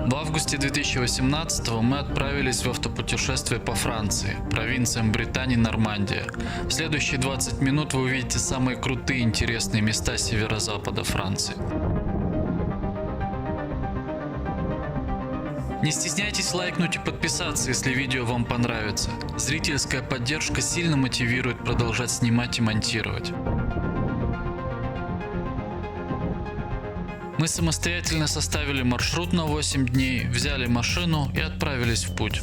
В августе 2018 мы отправились в автопутешествие по Франции, провинциям Британии, Нормандия. В следующие 20 минут вы увидите самые крутые и интересные места северо-запада Франции. Не стесняйтесь лайкнуть и подписаться, если видео вам понравится. Зрительская поддержка сильно мотивирует продолжать снимать и монтировать. Мы самостоятельно составили маршрут на 8 дней, взяли машину и отправились в путь.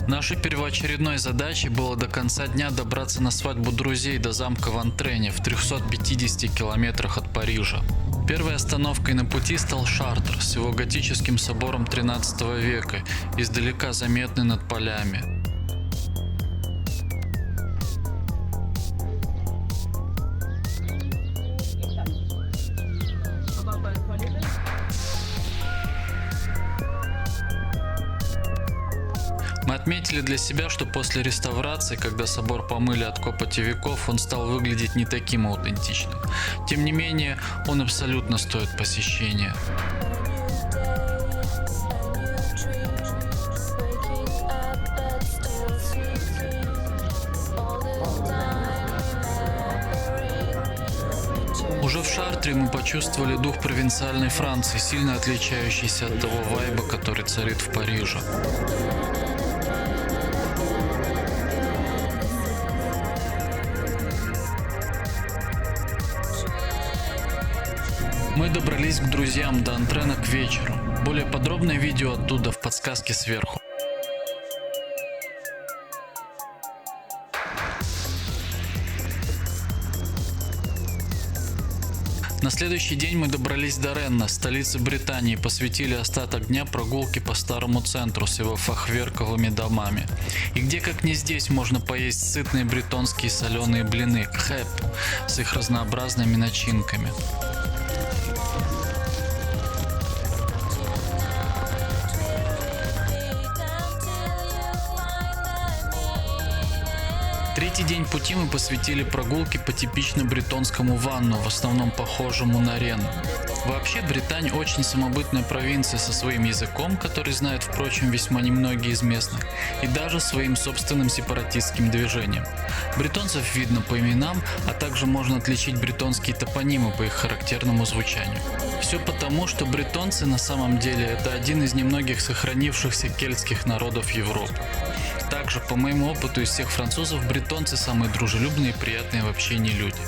Нашей первоочередной задачей было до конца дня добраться на свадьбу друзей до замка Вантрене в 350 километрах от Парижа. Первой остановкой на пути стал Шартр с его готическим собором 13 века, издалека заметный над полями. Мы отметили для себя, что после реставрации, когда собор помыли от копоти веков, он стал выглядеть не таким аутентичным. Тем не менее, он абсолютно стоит посещения. Уже в Шартре мы почувствовали дух провинциальной Франции, сильно отличающийся от того вайба, который царит в Париже. Мы добрались к друзьям до Антрена к вечеру. Более подробное видео оттуда в подсказке сверху. На следующий день мы добрались до Ренна, столицы Британии, и посвятили остаток дня прогулке по старому центру с его фахверковыми домами. И где как не здесь можно поесть сытные бретонские соленые блины кхэп с их разнообразными начинками. Третий день пути мы посвятили прогулке по типично бретонскому ванну, в основном похожему на Рен. Вообще Британь очень самобытная провинция со своим языком, который знают, впрочем, весьма немногие из местных, и даже своим собственным сепаратистским движением. Бретонцев видно по именам, а также можно отличить бретонские топонимы по их характерному звучанию. Все потому, что бретонцы на самом деле это один из немногих сохранившихся кельтских народов Европы. Также, по моему опыту, из всех французов бретонцы самые дружелюбные и приятные в общении люди.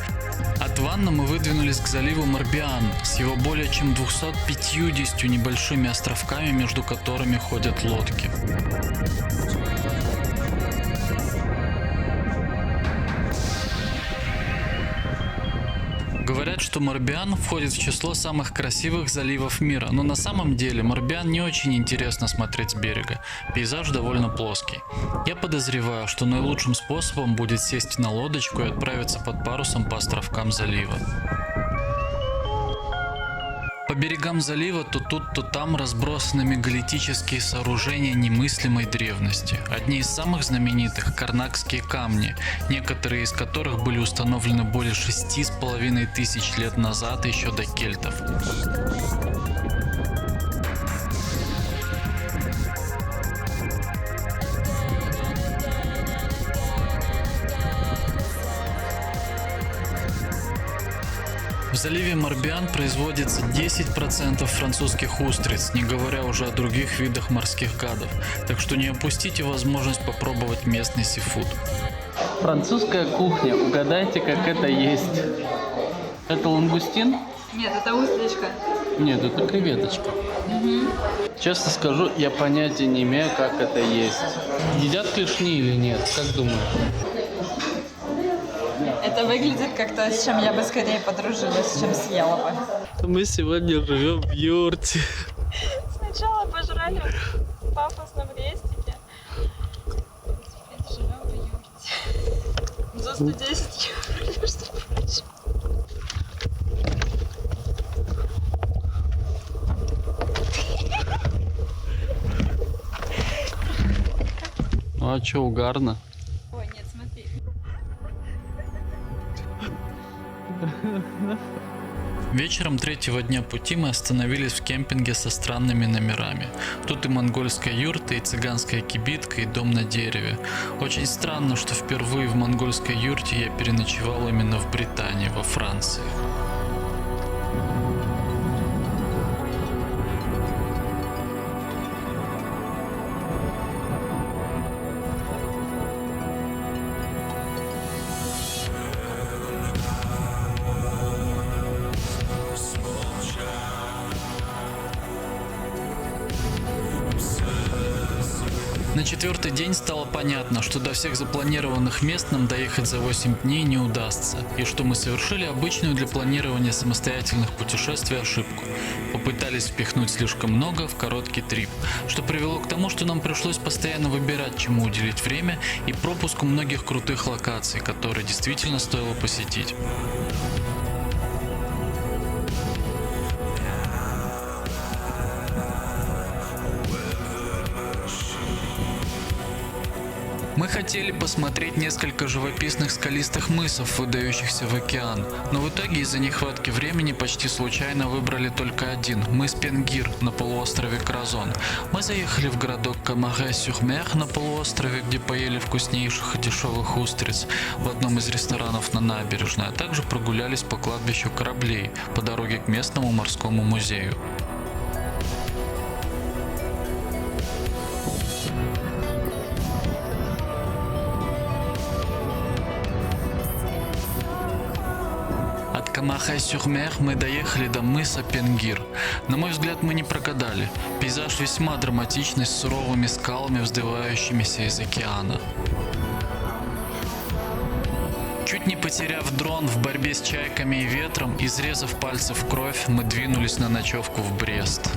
От Ванна мы выдвинулись к заливу Морбиан с его более чем 250 небольшими островками, между которыми ходят лодки. Говорят, что Морбиан входит в число самых красивых заливов мира, но на самом деле Морбиан не очень интересно смотреть с берега, пейзаж довольно плоский. Я подозреваю, что наилучшим способом будет сесть на лодочку и отправиться под парусом по островкам залива. По берегам залива то тут, то там разбросаны мегалитические сооружения немыслимой древности. Одни из самых знаменитых – карнакские камни, некоторые из которых были установлены более 6500 лет назад, еще до кельтов. В заливе Морбиан производится 10% французских устриц, не говоря уже о других видах морских гадов, так что не упустите возможность попробовать местный сифуд. Французская кухня, угадайте, как это есть. Это лангустин? Нет, это устричка. Нет, это креветочка. Честно скажу, я понятия не имею, как это есть. Едят клешни или нет, как думаешь? Это выглядит как то, с чем я бы скорее подружилась, чем съела бы. Мы сегодня живем в юрте. Сначала пожрали в пафосном рестике, теперь живем в юрте. За 110 евро, между прочим. Ну а чё, угарно? Ой, нет, смотри. Вечером третьего дня пути мы остановились в кемпинге со странными номерами. Тут и монгольская юрта, и цыганская кибитка, и дом на дереве. Очень странно, что впервые в монгольской юрте я переночевал именно в Британии, во Франции. На четвертый день стало понятно, что до всех запланированных мест нам доехать за 8 дней не удастся, и что мы совершили обычную для планирования самостоятельных путешествий ошибку. Попытались впихнуть слишком много в короткий трип, что привело к тому, что нам пришлось постоянно выбирать, чему уделить время, и пропуску многих крутых локаций, которые действительно стоило посетить. Мы хотели посмотреть несколько живописных скалистых мысов, выдающихся в океан, но в итоге из-за нехватки времени почти случайно выбрали только один – мыс Пенгир на полуострове Кразон. Мы заехали в городок Камаре-сюр-Мер на полуострове, где поели вкуснейших и дешевых устриц в одном из ресторанов на набережной, а также прогулялись по кладбищу кораблей по дороге к местному морскому музею. От Камаре-сюр-Мер мы доехали до мыса Пенгир. На мой взгляд, мы не прогадали. Пейзаж весьма драматичный, с суровыми скалами, вздымающимися из океана. Чуть не потеряв дрон в борьбе с чайками и ветром, изрезав пальцы в кровь, мы двинулись на ночевку в Брест.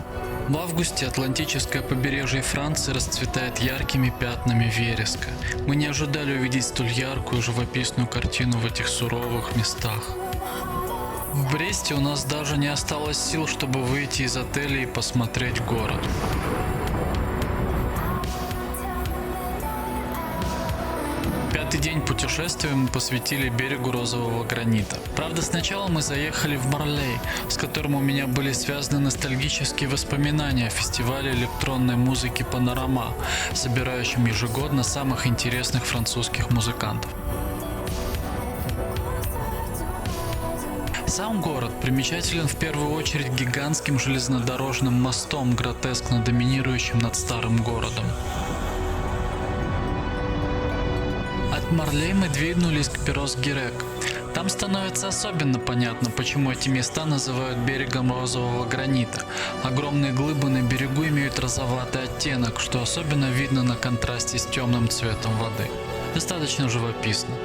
В августе Атлантическое побережье Франции расцветает яркими пятнами вереска. Мы не ожидали увидеть столь яркую живописную картину в этих суровых местах. В Бресте у нас даже не осталось сил, чтобы выйти из отеля и посмотреть город. Пятый день путешествия мы посвятили берегу розового гранита. Правда, сначала мы заехали в Марлей, с которым у меня были связаны ностальгические воспоминания о фестивале электронной музыки Панорама, собирающем ежегодно самых интересных французских музыкантов. Сам город примечателен в первую очередь гигантским железнодорожным мостом, гротескно доминирующим над старым городом. От Марлей мы двинулись к Перос-Гирек. Там становится особенно понятно, почему эти места называют берегом розового гранита. Огромные глыбы на берегу имеют розоватый оттенок, что особенно видно на контрасте с темным цветом воды. Достаточно живописно.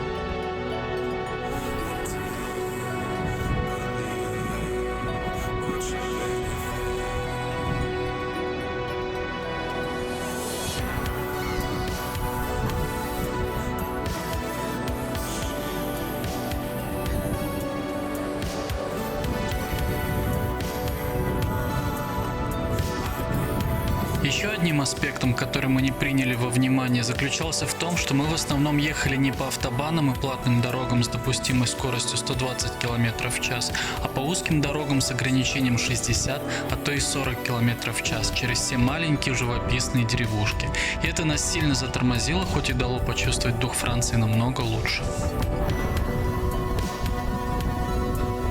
Еще одним аспектом, который мы не приняли во внимание, заключался в том, что мы в основном ехали не по автобанам и платным дорогам с допустимой скоростью 120 км в час, а по узким дорогам с ограничением 60, а то и 40 км в час через все маленькие живописные деревушки. И это нас сильно затормозило, хоть и дало почувствовать дух Франции намного лучше.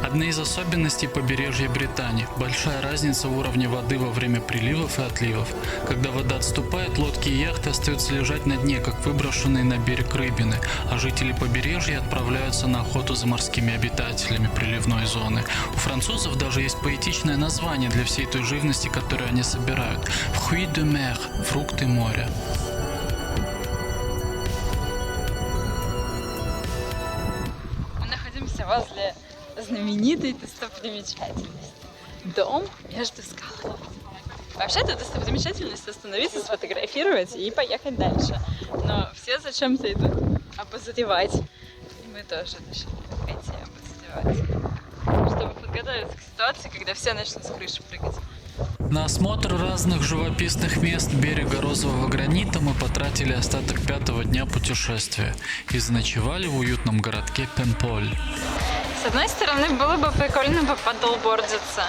Одна из особенностей побережья Британии – большая разница в уровне воды во время приливов и отливов. Когда вода отступает, лодки и яхты остаются лежать на дне, как выброшенные на берег рыбины, а жители побережья отправляются на охоту за морскими обитателями приливной зоны. У французов даже есть поэтичное название для всей той живности, которую они собирают – «Fruits de mer» – «фрукты моря». Мы находимся возле знаменитой достопримечательности. Дом между скалами. Вообще-то достопримечательность остановиться, сфотографировать и поехать дальше. Но все зачем-то идут обозревать. И мы тоже решили пойти обозревать. Чтобы подготовиться к ситуации, когда все начнут с крыши прыгать. На осмотр разных живописных мест берега розового гранита мы потратили остаток пятого дня путешествия и заночевали в уютном городке Пемполь. одной стороны, было бы прикольно попадлбордиться.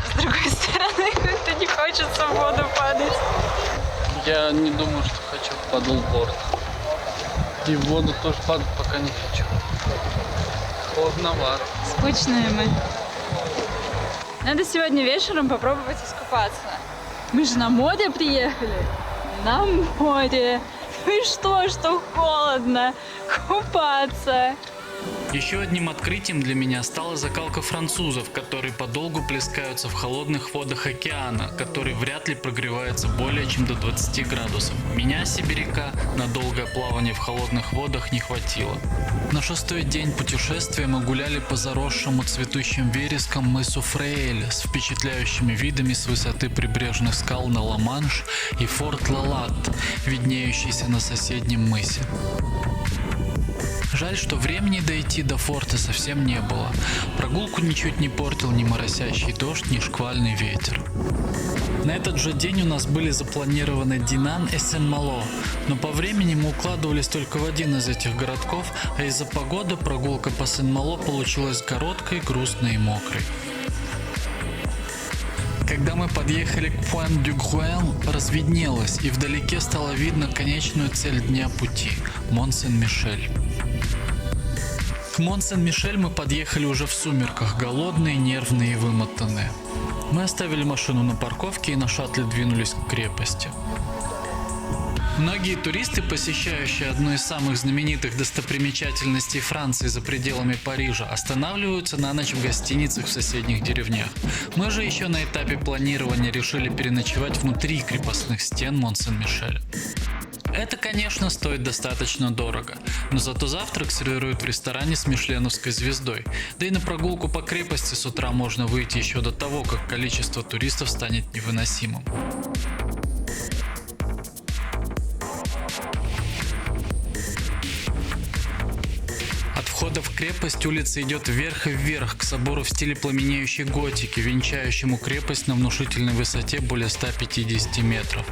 С другой стороны, как-то не хочется в воду падать. Я не думаю, что хочу в падлборд. И в воду тоже падать пока не хочу. Холодновато. Скучные мы. Надо сегодня вечером попробовать искупаться. Мы же на море приехали. На море. Ну и что холодно? Купаться. Еще одним открытием для меня стала закалка французов, которые подолгу плескаются в холодных водах океана, который вряд ли прогревается более чем до 20 градусов. Меня, сибиряка, на долгое плавание в холодных водах не хватило. На 6-й день путешествия мы гуляли по заросшему цветущим вереском мысу Фрейль с впечатляющими видами с высоты прибрежных скал на Ла-Манш и форт Лалат, виднеющийся на соседнем мысе. Жаль, что времени дойти до форта совсем не было. Прогулку ничуть не портил ни моросящий дождь, ни шквальный ветер. На этот же день у нас были запланированы Динан и Сен-Мало, но по времени мы укладывались только в один из этих городков, а из-за погоды прогулка по Сен-Мало получилась короткой, грустной и мокрой. Когда мы подъехали к Пуэн-дю-Гуэн, разведнелось, и вдалеке стало видно конечную цель дня пути – Мон-Сен-Мишель. К Мон-Сен-Мишель мы подъехали уже в сумерках, голодные, нервные и вымотанные. Мы оставили машину на парковке и на шаттле двинулись к крепости. Многие туристы, посещающие одну из самых знаменитых достопримечательностей Франции за пределами Парижа, останавливаются на ночь в гостиницах в соседних деревнях. Мы же еще на этапе планирования решили переночевать внутри крепостных стен Мон-Сен-Мишеля. Это, конечно, стоит достаточно дорого, но зато завтрак сервируют в ресторане с мишленовской звездой, да и на прогулку по крепости с утра можно выйти еще до того, как количество туристов станет невыносимым. От входа в крепость улица идет вверх и вверх к собору в стиле пламенеющей готики, венчающему крепость на внушительной высоте более 150 метров.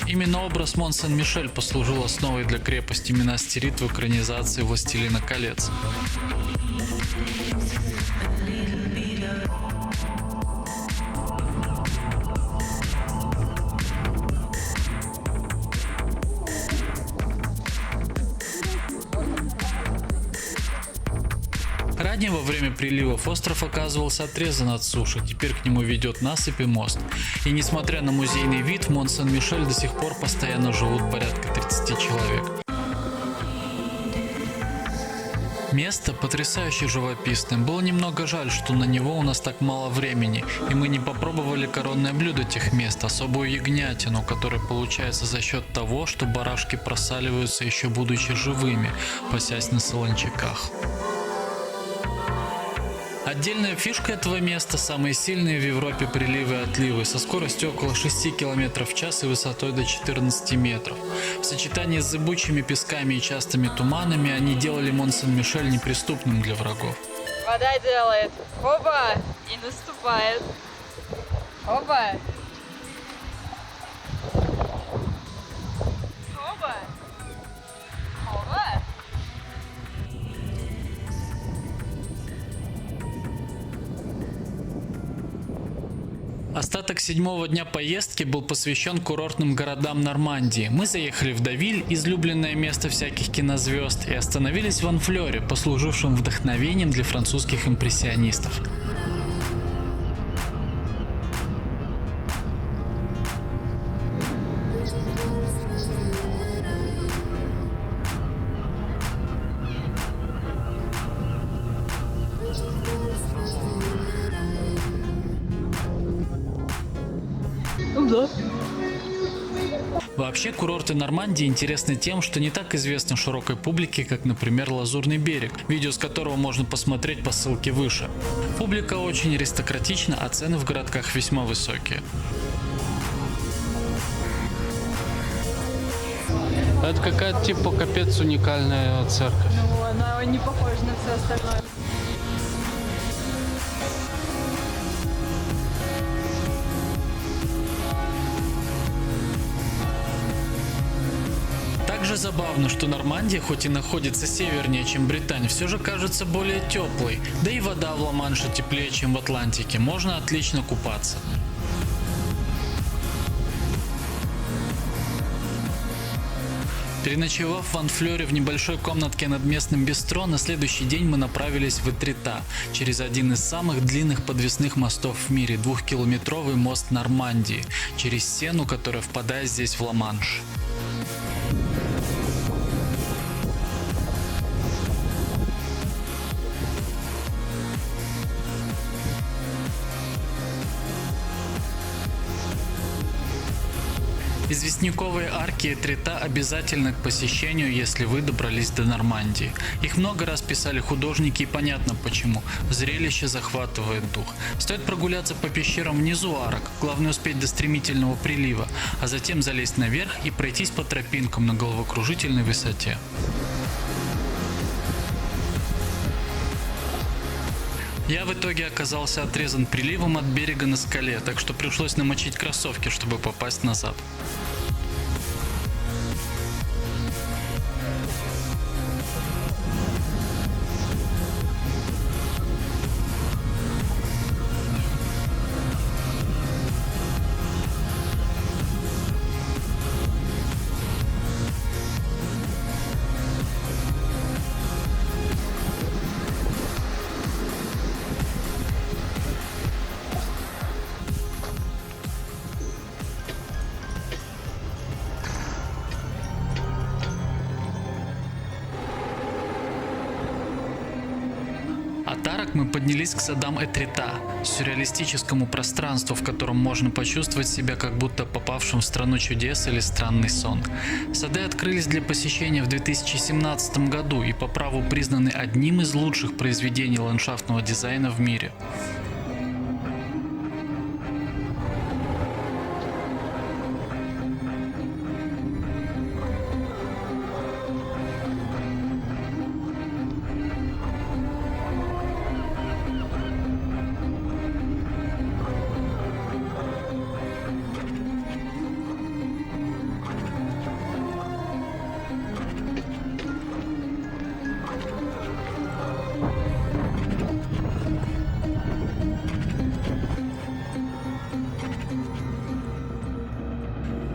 Именно образ Мон-Сен-Мишель послужил основой для крепости Минас-Тирит в экранизации «Властелина колец». Ранее во время приливов остров оказывался отрезан от суши, теперь к нему ведет насыпь и мост. И несмотря на музейный вид, в Мон-Сен-Мишель до сих пор постоянно живут порядка 30 человек. Место потрясающе живописное. Было немного жаль, что на него у нас так мало времени, и мы не попробовали коронное блюдо тех мест, особую ягнятину, которая получается за счет того, что барашки просаливаются еще будучи живыми, пасясь на солончаках. Отдельная фишка этого места – самые сильные в Европе приливы и отливы со скоростью около 6 км в час и высотой до 14 метров. В сочетании с зыбучими песками и частыми туманами они делали Мон-Сен-Мишель неприступным для врагов. Вода делает хоба и наступает. Хоба. Хоба. Хоба. Остаток 7-го дня поездки был посвящен курортным городам Нормандии. Мы заехали в Девиль, излюбленное место всяких кинозвезд, и остановились в Анфлёре, послужившем вдохновением для французских импрессионистов. Да. Вообще, курорты Нормандии интересны тем, что не так известны широкой публике, как, например, Лазурный берег, видео с которого можно посмотреть по ссылке выше. Публика очень аристократична, а цены в городках весьма высокие. Это какая-то типа капец уникальная церковь. Ну, она не похожа на все остальное. Также забавно, что Нормандия, хоть и находится севернее, чем Британь, все же кажется более теплой. Да и вода в Ла-Манше теплее, чем в Атлантике. Можно отлично купаться. Переночевав в Ван-Флёре в небольшой комнатке над местным бистро, на следующий день мы направились в Этрита, через один из самых длинных подвесных мостов в мире, 2-километровый мост Нормандии, через Сену, которая впадает здесь в Ла-Манш. Известняковые арки Этрита обязательны к посещению, если вы добрались до Нормандии. Их много раз писали художники, и понятно почему. Зрелище захватывает дух. Стоит прогуляться по пещерам внизу арок, главное успеть до стремительного прилива, а затем залезть наверх и пройтись по тропинкам на головокружительной высоте. Я в итоге оказался отрезан приливом от берега на скале, так что пришлось намочить кроссовки, чтобы попасть назад. От арок мы поднялись к садам Этрита, сюрреалистическому пространству, в котором можно почувствовать себя как будто попавшим в страну чудес или странный сон. Сады открылись для посещения в 2017 году и по праву признаны одним из лучших произведений ландшафтного дизайна в мире.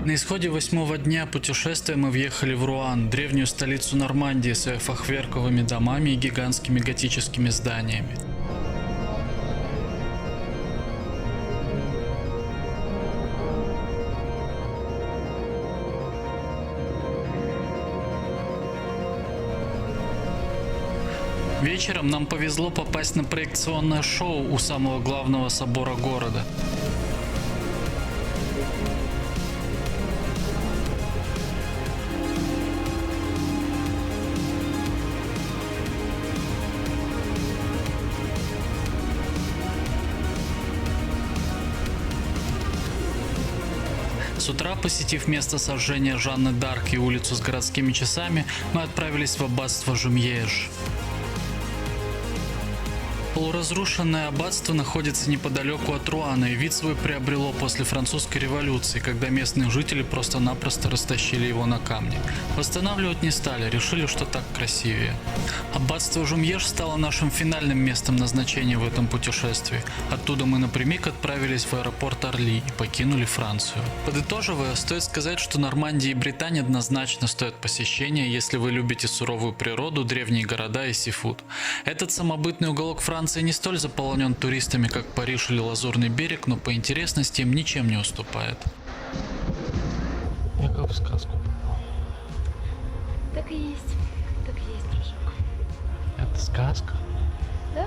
На исходе 8-го дня путешествия мы въехали в Руан, древнюю столицу Нормандии с ее фахверковыми домами и гигантскими готическими зданиями. Вечером нам повезло попасть на проекционное шоу у самого главного собора города. С утра, посетив место сожжения Жанны д'Арк и улицу с городскими часами, мы отправились в аббатство Жумьеж. Полуразрушенное аббатство находится неподалеку от Руана и вид свой приобрело после французской революции, когда местные жители просто-напросто растащили его на камни. Восстанавливать не стали, решили, что так красивее. Аббатство Жумьеж стало нашим финальным местом назначения в этом путешествии. Оттуда мы напрямик отправились в аэропорт Орли и покинули Францию. Подытоживая, стоит сказать, что Нормандия и Британь однозначно стоят посещения, если вы любите суровую природу, древние города и сифуд. Этот самобытный уголок Франции не столь заполонен туристами, как Париж или Лазурный берег, но по интересности им ничем не уступает. Я как в сказку попал. Так и есть, дружок. Это сказка? Да?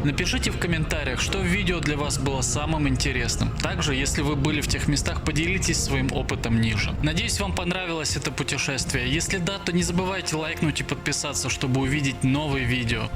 Напишите в комментариях, что в видео для вас было самым интересным. Также, если вы были в тех местах, поделитесь своим опытом ниже. Надеюсь, вам понравилось это путешествие. Если да, то не забывайте лайкнуть и подписаться, чтобы увидеть новые видео.